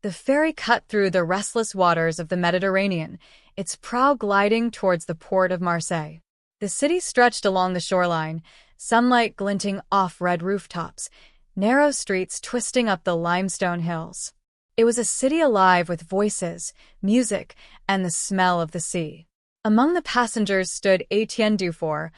The ferry cut through the restless waters of the Mediterranean, its prow gliding towards the port of Marseille. The city stretched along the shoreline, sunlight glinting off red rooftops, narrow streets twisting up the limestone hills. It was a city alive with voices, music, and the smell of the sea. Among the passengers stood Etienne Dufour,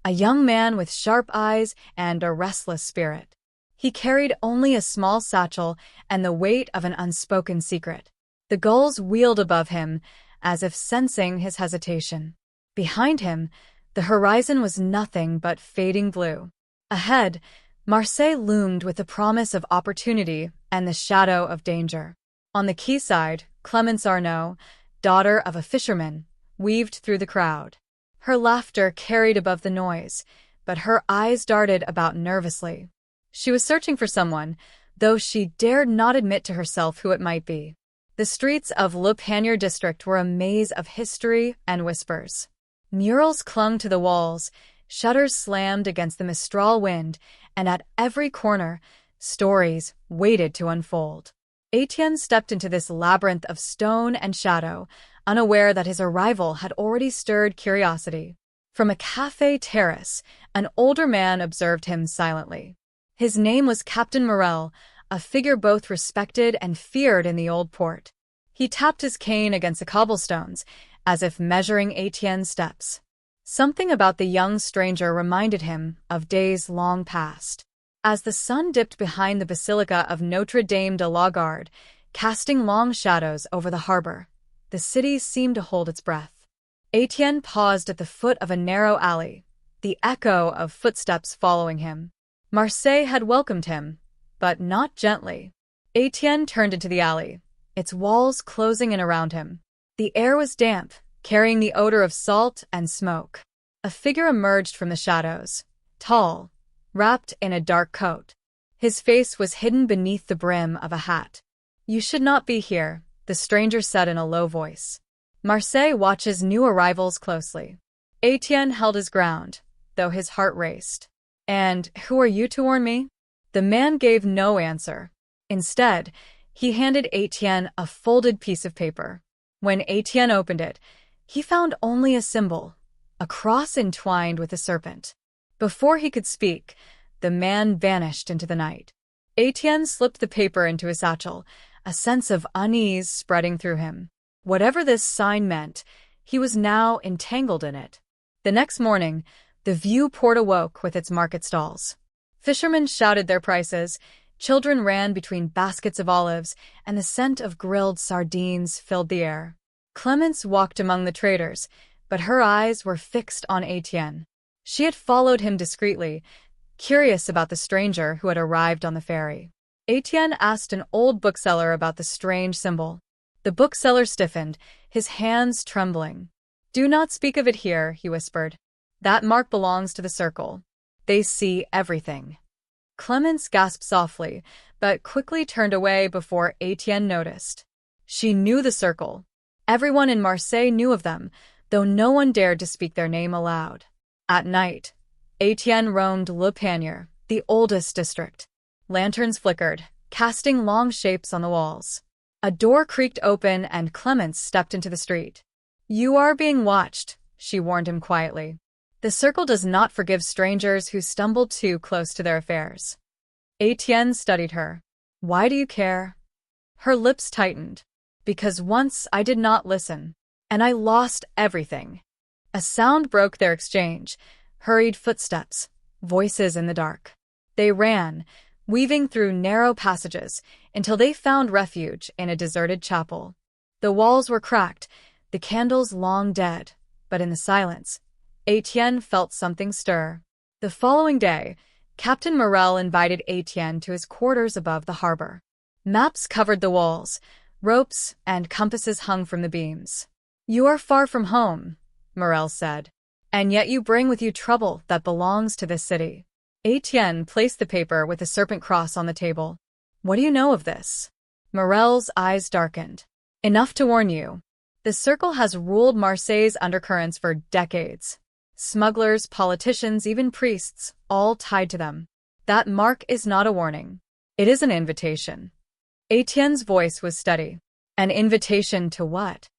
a young man with sharp eyes and a restless spirit. He carried only a small satchel and the weight of an unspoken secret. The gulls wheeled above him, as if sensing his hesitation. Behind him, the horizon was nothing but fading blue. Ahead, Marseille loomed with the promise of opportunity and the shadow of danger. On the quayside, Clémence Arnaud, daughter of a fisherman, weaved through the crowd. Her laughter carried above the noise, but her eyes darted about nervously. She was searching for someone, though she dared not admit to herself who it might be. The streets of Le Panier district were a maze of history and whispers. Murals clung to the walls, shutters slammed against the Mistral wind, and at every corner, stories waited to unfold. Etienne stepped into this labyrinth of stone and shadow, unaware that his arrival had already stirred curiosity. From a café terrace, an older man observed him silently. His name was Captain Morel, a figure both respected and feared in the old port. He tapped his cane against the cobblestones, as if measuring Etienne's steps. Something about the young stranger reminded him of days long past. As the sun dipped behind the Basilica of Notre Dame de la Garde, casting long shadows over the harbor, the city seemed to hold its breath. Etienne paused at the foot of a narrow alley, the echo of footsteps following him. Marseille had welcomed him, but not gently. Etienne turned into the alley, its walls closing in around him. The air was damp, carrying the odor of salt and smoke. A figure emerged from the shadows, tall, wrapped in a dark coat. His face was hidden beneath the brim of a hat. "You should not be here," the stranger said in a low voice. Marseille watches new arrivals closely. Etienne held his ground, though his heart raced. "And who are you to warn me?" The man gave no answer. Instead, he handed Etienne a folded piece of paper. When Etienne opened it, he found only a symbol, a cross entwined with a serpent. Before he could speak, the man vanished into the night. Etienne slipped the paper into his satchel, a sense of unease spreading through him. Whatever this sign meant, he was now entangled in it. The next morning, the Vieux Port awoke with its market stalls. Fishermen shouted their prices, children ran between baskets of olives, and the scent of grilled sardines filled the air. Clémence walked among the traders, but her eyes were fixed on Etienne. She had followed him discreetly, curious about the stranger who had arrived on the ferry. Etienne asked an old bookseller about the strange symbol. The bookseller stiffened, his hands trembling. "Do not speak of it here," he whispered. "That mark belongs to the circle. They see everything." Clémence gasped softly, but quickly turned away before Etienne noticed. She knew the circle. Everyone in Marseille knew of them, though no one dared to speak their name aloud. At night, Etienne roamed Le Panier, the oldest district. Lanterns flickered, casting long shapes on the walls. A door creaked open and Clémence stepped into the street. "You are being watched," she warned him quietly. "The circle does not forgive strangers who stumble too close to their affairs." Etienne studied her. "Why do you care?" Her lips tightened. "Because once I did not listen, and I lost everything." A sound broke their exchange, hurried footsteps, voices in the dark. They ran, weaving through narrow passages, until they found refuge in a deserted chapel. The walls were cracked, the candles long dead, but in the silence, Etienne felt something stir. The following day, Captain Morel invited Etienne to his quarters above the harbor. Maps covered the walls, ropes and compasses hung from the beams. "You are far from home," Morel said, "and yet you bring with you trouble that belongs to this city." Etienne placed the paper with the serpent cross on the table. "What do you know of this?" Morel's eyes darkened. "Enough to warn you. The circle has ruled Marseille's undercurrents for decades. Smugglers, politicians, even priests, all tied to them. That mark is not a warning. It is an invitation." Etienne's voice was steady. An invitation to what?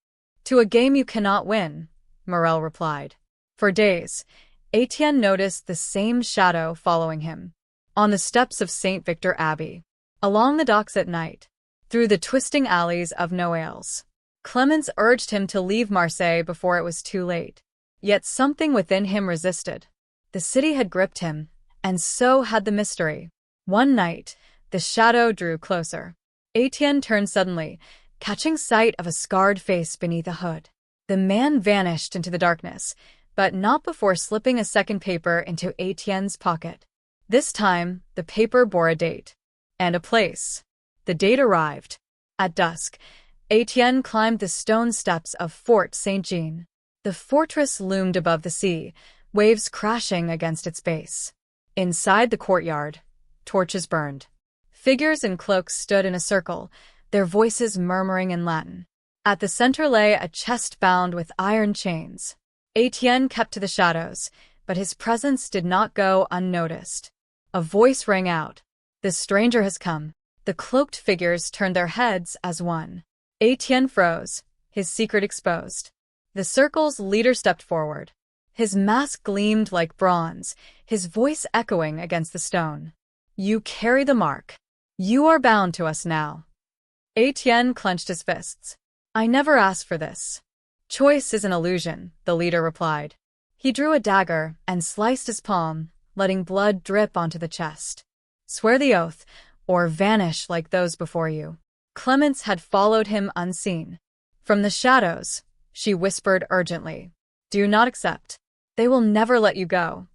To a game you cannot win, Morel replied. For days, Etienne noticed the same shadow following him. On the steps of St. Victor Abbey, along the docks at night, through the twisting alleys of Noailles. Clemence urged him to leave Marseille before it was too late. Yet something within him resisted. The city had gripped him, and so had the mystery. One night, the shadow drew closer. Etienne turned suddenly, catching sight of a scarred face beneath a hood. The man vanished into the darkness, but not before slipping a second paper into Etienne's pocket. This time, the paper bore a date. And a place. The date arrived. At dusk, Etienne climbed the stone steps of Fort Saint-Jean. The fortress loomed above the sea, waves crashing against its base. Inside the courtyard, torches burned. Figures in cloaks stood in a circle, their voices murmuring in Latin. At the center lay a chest bound with iron chains. Etienne kept to the shadows, but his presence did not go unnoticed. A voice rang out. The stranger has come. The cloaked figures turned their heads as one. Etienne froze, his secret exposed. The circle's leader stepped forward. His mask gleamed like bronze, his voice echoing against the stone. You carry the mark. You are bound to us now. Etienne clenched his fists. I never asked for this. Choice is an illusion, the leader replied. He drew a dagger and sliced his palm, letting blood drip onto the chest. Swear the oath, or vanish like those before you. Clemence had followed him unseen. From the shadows, she whispered urgently. Do not accept. They will never let you go.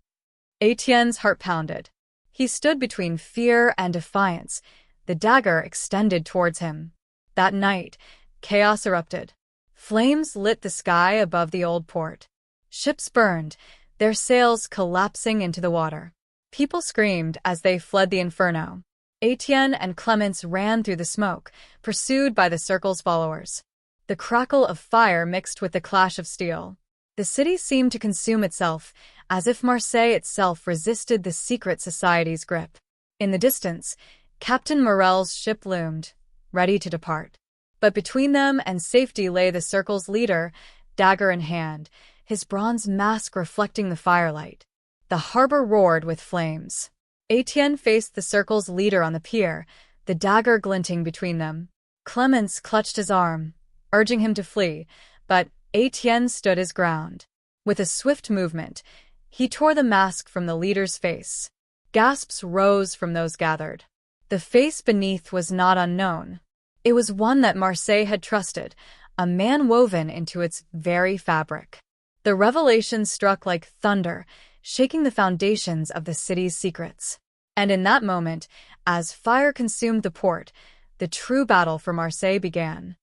Etienne's heart pounded. He stood between fear and defiance, the dagger extended towards him. That night, chaos erupted. Flames lit the sky above the old port. Ships burned, their sails collapsing into the water. People screamed as they fled the inferno. Etienne and Clemence ran through the smoke, pursued by the circle's followers. The crackle of fire mixed with the clash of steel. The city seemed to consume itself, as if Marseille itself resisted the secret society's grip. In the distance, Captain Morel's ship loomed, ready to depart. But between them and safety lay the circle's leader, dagger in hand, his bronze mask reflecting the firelight. The harbor roared with flames. Etienne faced the circle's leader on the pier, the dagger glinting between them. Clemence clutched his arm, urging him to flee, but Etienne stood his ground. With a swift movement, he tore the mask from the leader's face. Gasps rose from those gathered. The face beneath was not unknown. It was one that Marseille had trusted, a man woven into its very fabric. The revelation struck like thunder, shaking the foundations of the city's secrets. And in that moment, as fire consumed the port, the true battle for Marseille began.